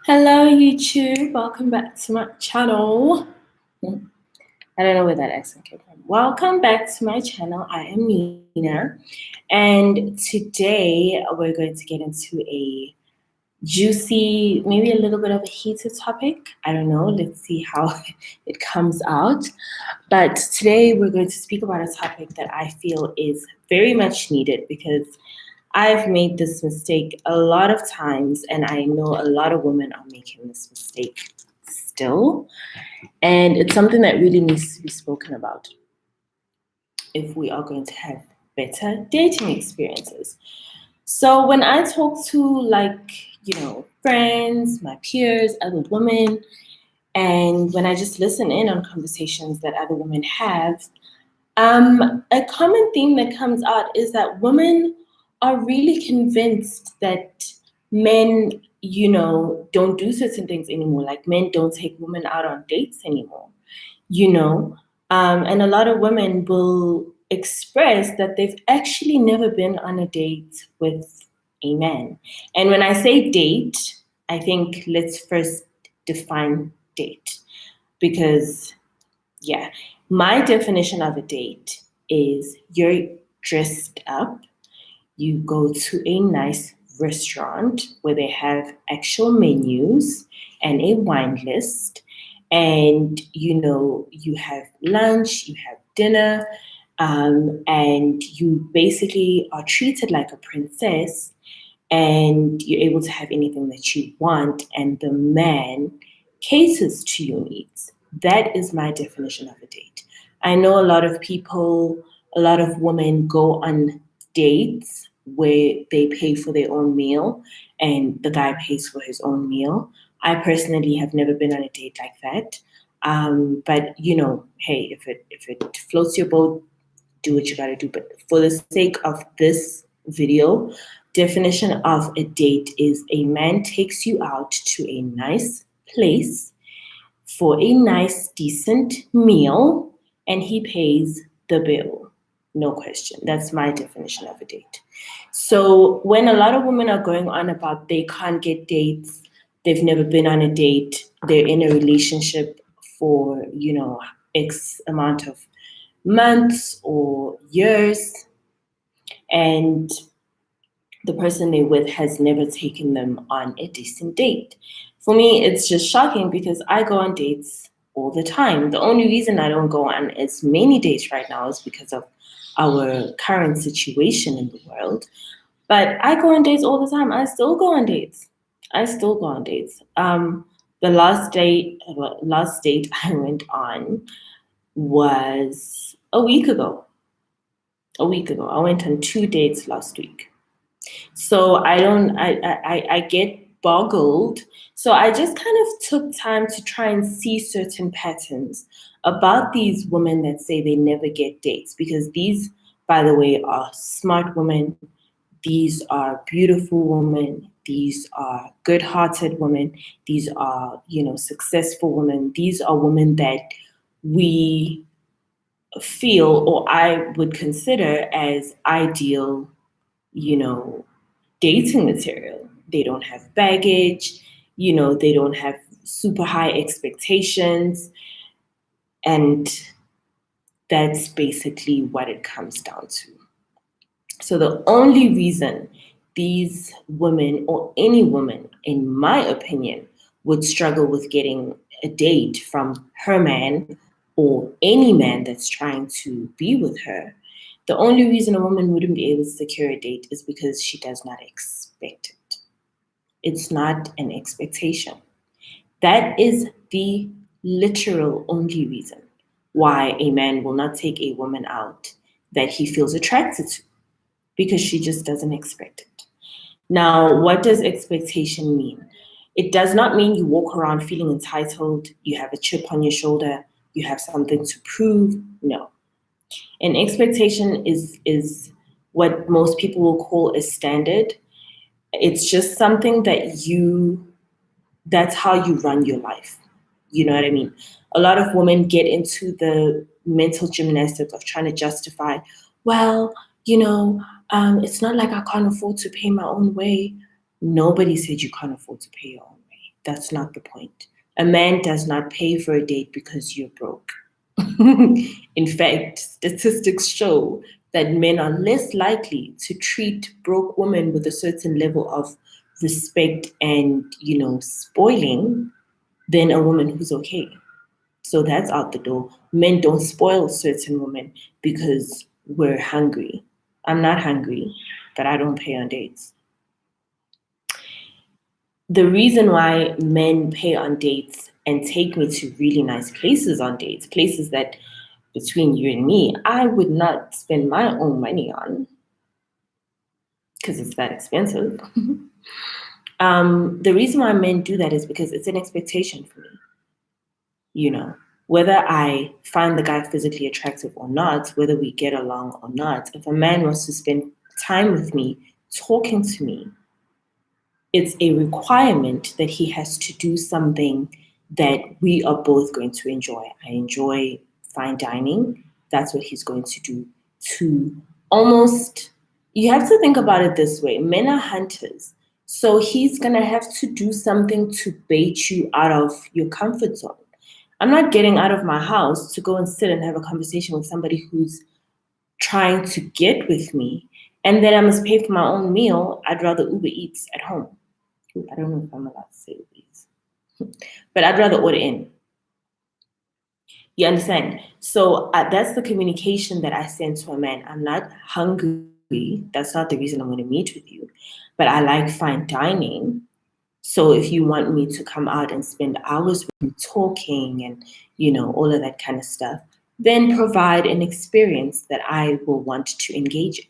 Hello YouTube, welcome back to my channel. I don't know where that accent came from. Welcome back to my channel. I am Nina, and today we're going to get into a juicy, maybe a little bit of a heated topic. I don't know, let's see how it comes out. But today we're going to speak about a topic that I feel is very much needed because I've made this mistake a lot of times, and I know a lot of women are making this mistake still. And it's something that really needs to be spoken about if we are going to have better dating experiences. So when I talk to friends, my peers, other women, and when I just listen in on conversations that other women have, a common theme that comes out is that women are really convinced that men, don't do certain things anymore. Like men don't take women out on dates anymore, and a lot of women will express that they've actually never been on a date with a man. And when I say date, I think let's first define date because, yeah, my definition of a date is you're dressed up, you go to a nice restaurant where they have actual menus and a wine list, and you have lunch, you have dinner, and you basically are treated like a princess, and you're able to have anything that you want, and the man caters to your needs. That is my definition of a date. I know a lot of people, a lot of women go on dates where they pay for their own meal and the guy pays for his own meal. I personally have never been on a date like that. But hey, if it floats your boat, do what you gotta do. But for the sake of this video, definition of a date is a man takes you out to a nice place for a nice, decent meal, and he pays the bill. No question. That's my definition of a date. So when a lot of women are going on about they can't get dates, they've never been on a date, they're in a relationship for, X amount of months or years, and the person they're with has never taken them on a decent date. For me, it's just shocking because I go on dates all the time. The only reason I don't go on as many dates right now is because of our current situation in the world. But I go on dates all the time. I still go on dates. The last date I went on was a week ago. I went on 2 dates last week. So I get boggled. So I just kind of took time to try and see certain patterns about these women that say they never get dates, because these, by the way, are smart women. These are beautiful women. These are good-hearted women. These are, successful women. These are women that we feel, or I would consider as ideal, dating material. They don't have baggage, they don't have super high expectations. And that's basically what it comes down to. So the only reason these women, or any woman, in my opinion, would struggle with getting a date from her man or any man that's trying to be with her, the only reason a woman wouldn't be able to secure a date is because she does not expect it. It's not an expectation. That is the literal only reason why a man will not take a woman out that he feels attracted to, because she just doesn't expect it. Now, what does expectation mean? It does not mean you walk around feeling entitled, you have a chip on your shoulder, you have something to prove. No. An expectation is what most people will call a standard. It's just something that's how you run your life. You know what I mean? A lot of women get into the mental gymnastics of trying to justify, well, it's not like I can't afford to pay my own way. Nobody said you can't afford to pay your own way. That's not the point. A man does not pay for a date because you're broke. In fact, statistics show that men are less likely to treat broke women with a certain level of respect and, spoiling than a woman who's okay. So that's out the door. Men don't spoil certain women because we're hungry. I'm not hungry, but I don't pay on dates. The reason why men pay on dates and take me to really nice places on dates, places that between you and me, I would not spend my own money on because it's that expensive. The reason why men do that is because it's an expectation for me. Whether I find the guy physically attractive or not, whether we get along or not, if a man wants to spend time with me, talking to me, it's a requirement that he has to do something that we are both going to enjoy. I enjoy fine dining. That's what he's going to do. You have to think about it this way. Men are hunters. So he's going to have to do something to bait you out of your comfort zone. I'm not getting out of my house to go and sit and have a conversation with somebody who's trying to get with me, and then I must pay for my own meal. I'd rather Uber Eats at home. I don't know if I'm allowed to say Uber Eats, but I'd rather order in. You understand? So that's the communication that I send to a man. I'm not hungry. That's not the reason I'm going to meet with you, but I like fine dining. So if you want me to come out and spend hours with you talking and, all of that kind of stuff, then provide an experience that I will want to engage in.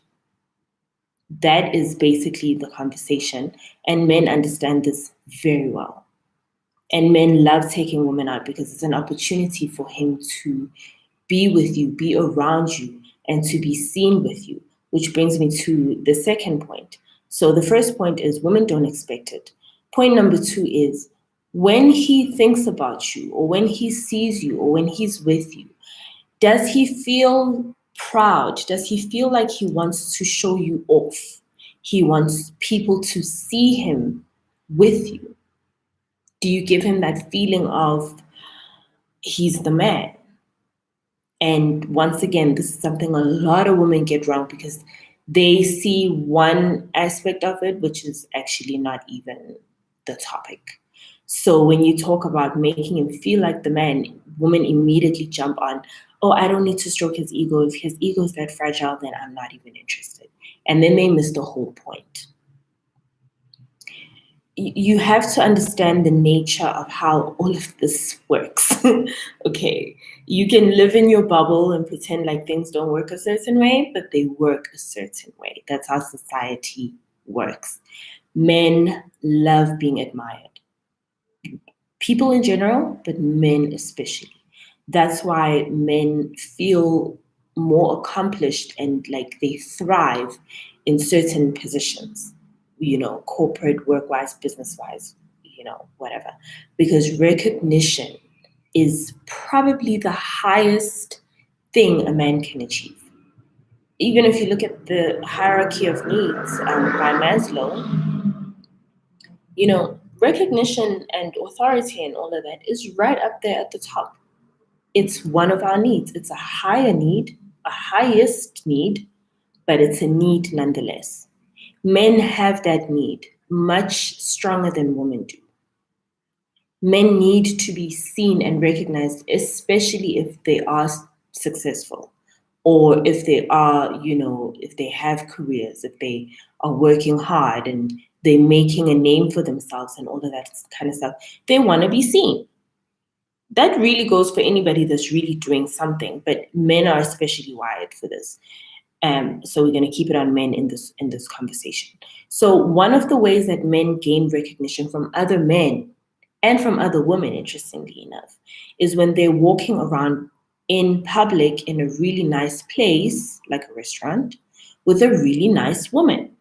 That is basically the conversation. And men understand this very well. And men love taking women out because it's an opportunity for him to be with you, be around you, and to be seen with you, which brings me to the second point. So the first point is women don't expect it. Point number 2 is when he thinks about you or when he sees you or when he's with you, does he feel proud? Does he feel like he wants to show you off? He wants people to see him with you. Do you give him that feeling of he's the man? And once again, this is something a lot of women get wrong because they see one aspect of it, which is actually not even the topic. So when you talk about making him feel like the man, women immediately jump on, oh, I don't need to stroke his ego. If his ego is that fragile, then I'm not even interested. And then they miss the whole point. You have to understand the nature of how all of this works. Okay, you can live in your bubble and pretend like things don't work a certain way, but they work a certain way. That's how society works. Men love being admired. People in general, but men especially. That's why men feel more accomplished and like they thrive in certain positions, corporate, work-wise, business-wise, whatever. Because recognition is probably the highest thing a man can achieve. Even if you look at the hierarchy of needs by Maslow, recognition and authority and all of that is right up there at the top. It's one of our needs. It's a higher need, a highest need, but it's a need nonetheless. Men have that need much stronger than women do. Men need to be seen and recognized, especially if they are successful or if they are, if they have careers, if they are working hard and they're making a name for themselves and all of that kind of stuff. They want to be seen. That really goes for anybody that's really doing something, but men are especially wired for this. So we're going to keep it on men in this conversation. So one of the ways that men gain recognition from other men and from other women, interestingly enough, is when they're walking around in public in a really nice place, like a restaurant, with a really nice woman.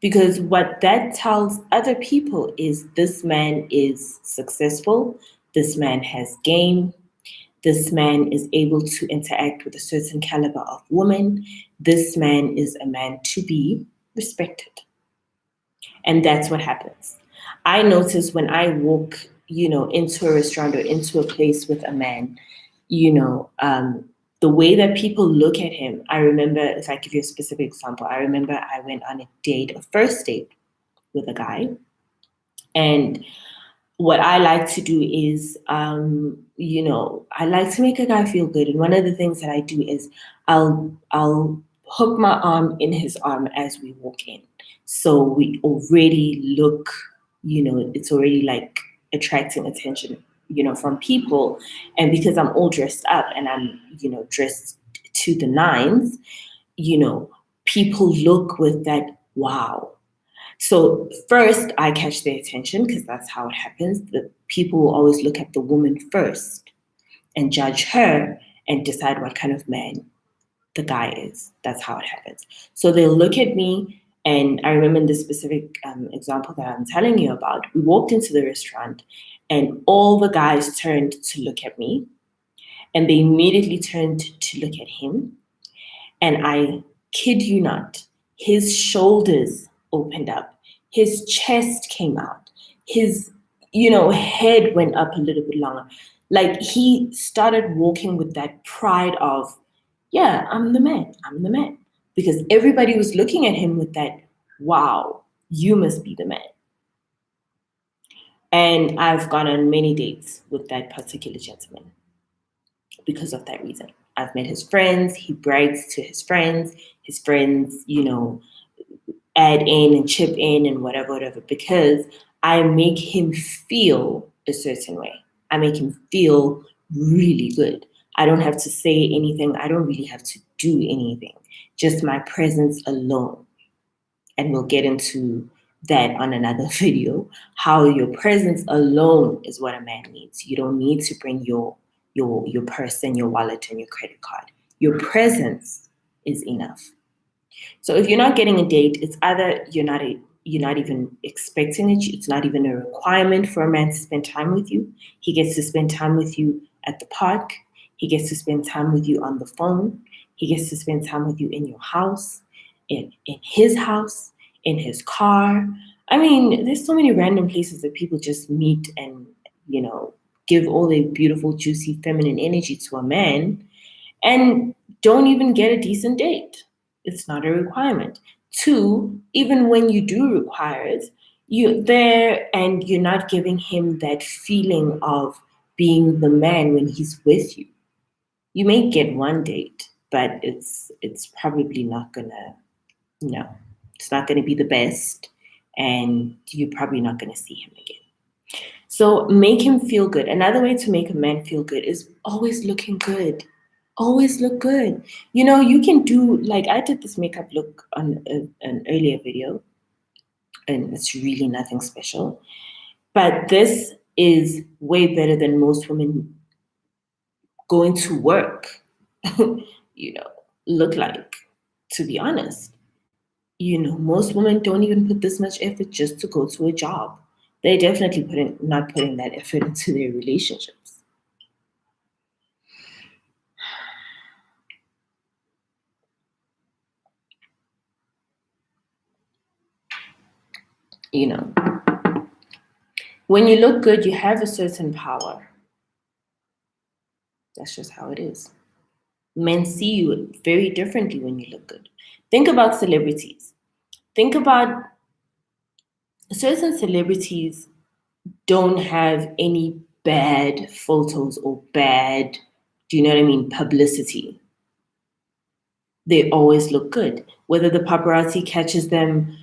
Because what that tells other people is this man is successful, this man has game, this man is able to interact with a certain caliber of woman, this man is a man to be respected. And that's what happens. I notice when I walk, into a restaurant or into a place with a man, the way that people look at him. I remember, if I give you a specific example, I remember I went on a first date with a guy, and what I like to do is, I like to make a guy feel good. And one of the things that I do is I'll hook my arm in his arm as we walk in. So we already look, it's already like attracting attention, from people. And because I'm all dressed up and I'm, dressed to the nines, you know, people look with that wow. So first, I catch their attention because that's how it happens. The people will always look at the woman first and judge her and decide what kind of man the guy is. That's how it happens. So they'll look at me, and I remember in this specific example that I'm telling you about, we walked into the restaurant, and all the guys turned to look at me, and they immediately turned to look at him. And I kid you not, his shoulders opened up, his chest came out, his, head went up a little bit longer. Like he started walking with that pride of, yeah, I'm the man, I'm the man. Because everybody was looking at him with that, wow, you must be the man. And I've gone on many dates with that particular gentleman because of that reason. I've met his friends, he brags to his friends, add in and chip in and whatever, because I make him feel a certain way. I make him feel really good. I don't have to say anything. I don't really have to do anything. Just my presence alone. And we'll get into that on another video, how your presence alone is what a man needs. You don't need to bring your purse and your wallet and your credit card. Your presence is enough. So if you're not getting a date, it's either you're not even expecting it. It's not even a requirement for a man to spend time with you. He gets to spend time with you at the park. He gets to spend time with you on the phone. He gets to spend time with you in your house, in his house, in his car. I mean, there's so many random places that people just meet and, give all their beautiful, juicy, feminine energy to a man and don't even get a decent date. It's not a requirement. Two, even when you do require it, you're there and you're not giving him that feeling of being the man when he's with you. You may get one date, but it's probably not gonna, it's not gonna be the best, and you're probably not gonna see him again. So make him feel good. Another way to make a man feel good is always looking good. Always look good. You can do, like I did this makeup look on an earlier video, and it's really nothing special. But this is way better than most women going to work, look like, to be honest. Most women don't even put this much effort just to go to a job. They're definitely not putting that effort into their relationships. When you look good, you have a certain power. That's just how it is. Men see you very differently when you look good. Think about celebrities. Think about certain celebrities don't have any bad photos or bad, do you know what I mean, publicity. They always look good. Whether the paparazzi catches them,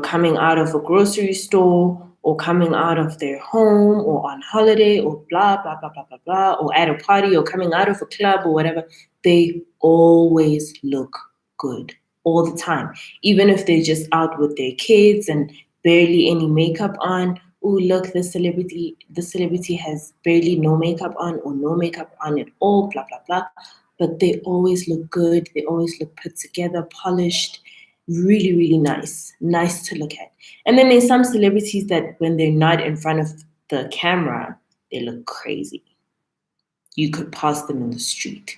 coming out of a grocery store or coming out of their home or on holiday or blah, blah, blah, blah, blah, blah, or at a party or coming out of a club or whatever, they always look good all the time. Even if they're just out with their kids and barely any makeup on. Oh, look, the celebrity has barely no makeup on or no makeup on at all, blah, blah, blah. But they always look good. They always look put together, polished, really, really nice to look at. And then there's some celebrities that when they're not in front of the camera, they look crazy. You could pass them in the street.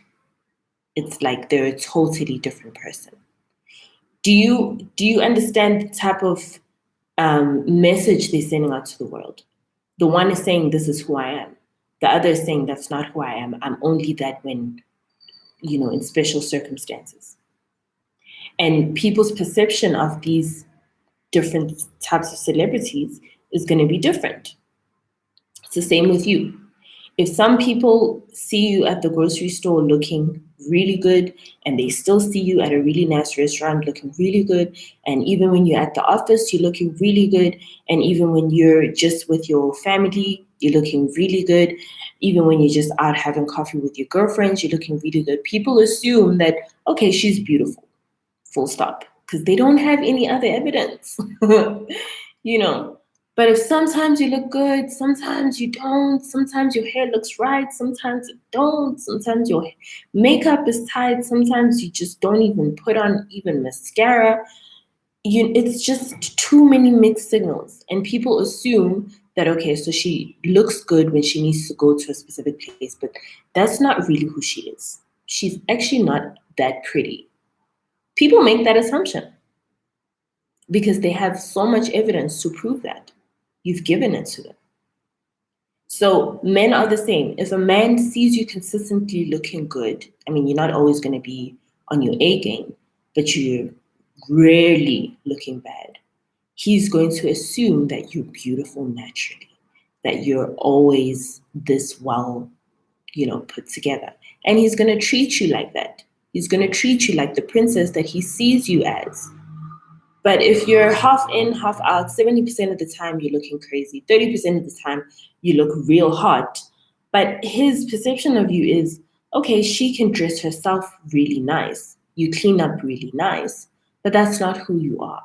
It's like they're a totally different person. Do you understand the type of message they're sending out to the world. The one is saying, this is who I am. The other is saying, that's not who I am. I'm only that when, in special circumstances. And people's perception of these different types of celebrities is going to be different. It's the same with you. If some people see you at the grocery store looking really good, and they still see you at a really nice restaurant looking really good, and even when you're at the office, you're looking really good, and even when you're just with your family, you're looking really good, even when you're just out having coffee with your girlfriends, you're looking really good, people assume that, okay, she's beautiful, full stop, because they don't have any other evidence. you know but if sometimes you look good, sometimes you don't, sometimes your hair looks right, sometimes it don't, sometimes your makeup is tight, sometimes you just don't even put on even mascara, it's just too many mixed signals, and people assume that, okay, so she looks good when she needs to go to a specific place, but that's not really who she is. She's actually not that pretty. People make that assumption because they have so much evidence to prove that. You've given it to them. So men are the same. If a man sees you consistently looking good, I mean, you're not always going to be on your A game, but you're rarely looking bad. He's going to assume that you're beautiful naturally, that you're always this well, put together. And he's going to treat you like that. He's going to treat you like the princess that he sees you as. But if you're half in, half out, 70% of the time you're looking crazy, 30% of the time you look real hot. But his perception of you is, okay, she can dress herself really nice. You clean up really nice, but that's not who you are.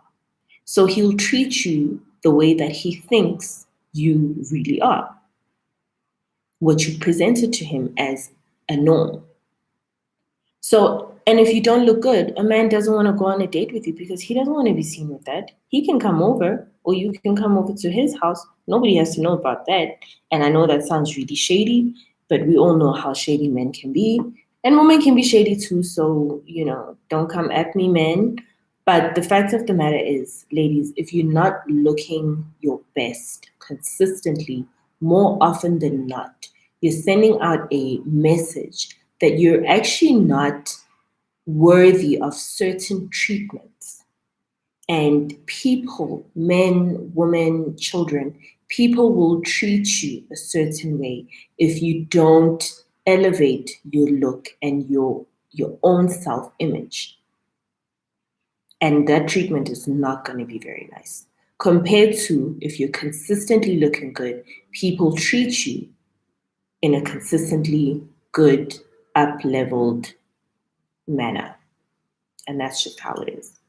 So he'll treat you the way that he thinks you really are, what you presented to him as a norm. So, and if you don't look good, a man doesn't want to go on a date with you because he doesn't want to be seen with that. He can come over, or you can come over to his house. Nobody has to know about that. And I know that sounds really shady, but we all know how shady men can be. And women can be shady too. So, don't come at me, men. But the fact of the matter is, ladies, if you're not looking your best consistently, more often than not, you're sending out a message that you're actually not worthy of certain treatments. And people, men, women, children, people will treat you a certain way if you don't elevate your look and your own self-image. And that treatment is not going to be very nice. Compared to if you're consistently looking good, people treat you in a consistently good, up-leveled manner. And that's just how it is.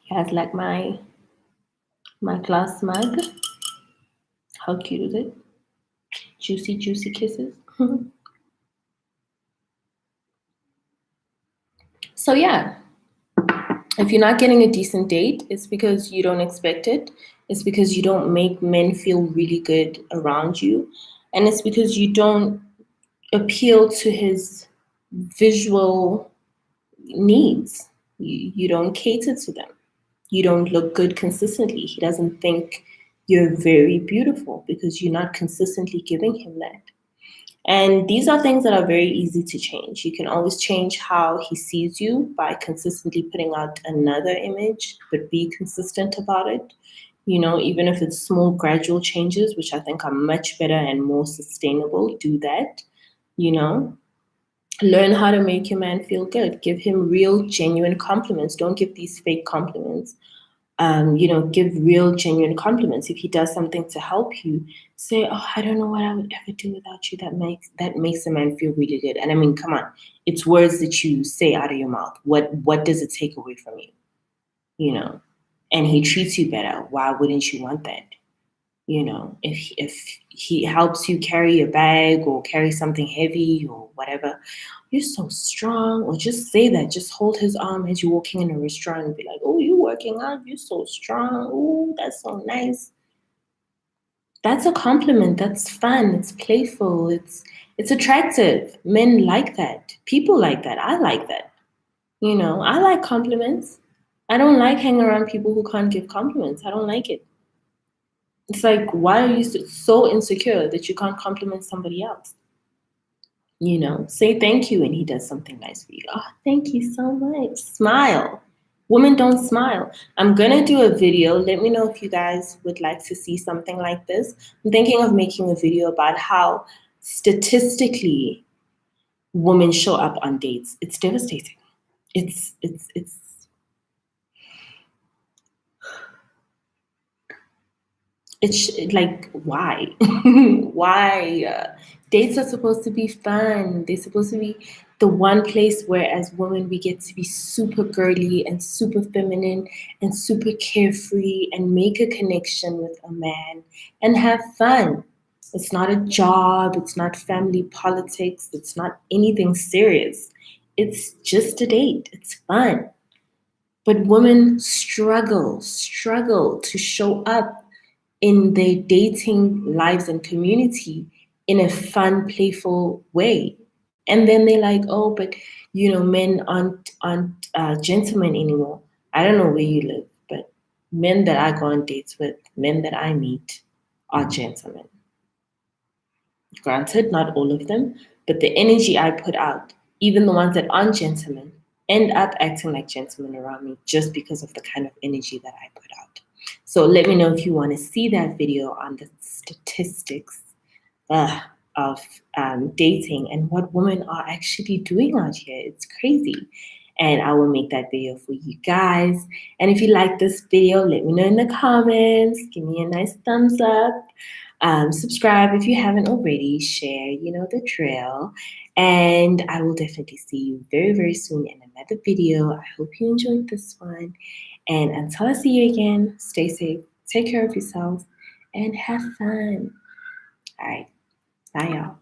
He has like my glass mug. How cute is it? Juicy, juicy kisses. So yeah, if you're not getting a decent date, it's because you don't expect it. It's because you don't make men feel really good around you. And it's because you don't appeal to his visual needs. You don't cater to them. You don't look good consistently. He doesn't think you're very beautiful because you're not consistently giving him that. And these are things that are very easy to change. You can always change how he sees you by consistently putting out another image, but be consistent about it. Even if it's small, gradual changes, which I think are much better and more sustainable, do that. Learn how to make your man feel good. Give him real, genuine compliments. Don't give these fake compliments. Give real, genuine compliments. If he does something to help you, say, "Oh, I don't know what I would ever do without you." That makes a man feel really good. And I mean, come on, it's words that you say out of your mouth. What does it take away from you? And he treats you better. Why wouldn't you want that? If he helps you carry a bag or carry something heavy or whatever, you're so strong. Or just say that. Just hold his arm as you're walking in a restaurant and be like, "Oh, you're working out. You're so strong. Oh, that's so nice." That's a compliment. That's fun. It's playful. It's attractive. Men like that. People like that. I like that. You know, I like compliments. I don't like hanging around people who can't give compliments. I don't like it. It's like, why are you so insecure that you can't compliment somebody else? You know, say thank you when he does something nice for you. Oh, thank you so much. Smile. Women don't smile. I'm gonna do a video. Let me know if you guys would like to see something like this. I'm thinking of making a video about how statistically women show up on dates. It's devastating. It's it's like, why? Why? Dates are supposed to be fun. They're supposed to be the one place where, as women, we get to be super girly and super feminine and super carefree and make a connection with a man and have fun. It's not a job. It's not family politics. It's not anything serious. It's just a date. It's fun. But women struggle to show up in their dating lives and community in a fun, playful way. And then they're like, oh, but men aren't gentlemen anymore. I don't know where you live, but men that I go on dates with, men that I meet, are gentlemen. Granted, not all of them, but the energy I put out, even the ones that aren't gentlemen, end up acting like gentlemen around me just because of the kind of energy that I put out. So let me know if you want to see that video on the statistics of dating and what women are actually doing out here. It's crazy. And I will make that video for you guys. And if you like this video, let me know in the comments. Give me a nice thumbs up. Subscribe if you haven't already. Share, the drill. And I will definitely see you very, very soon in another video. I hope you enjoyed this one. And until I see you again, stay safe, take care of yourselves, and have fun. All right. Bye, y'all.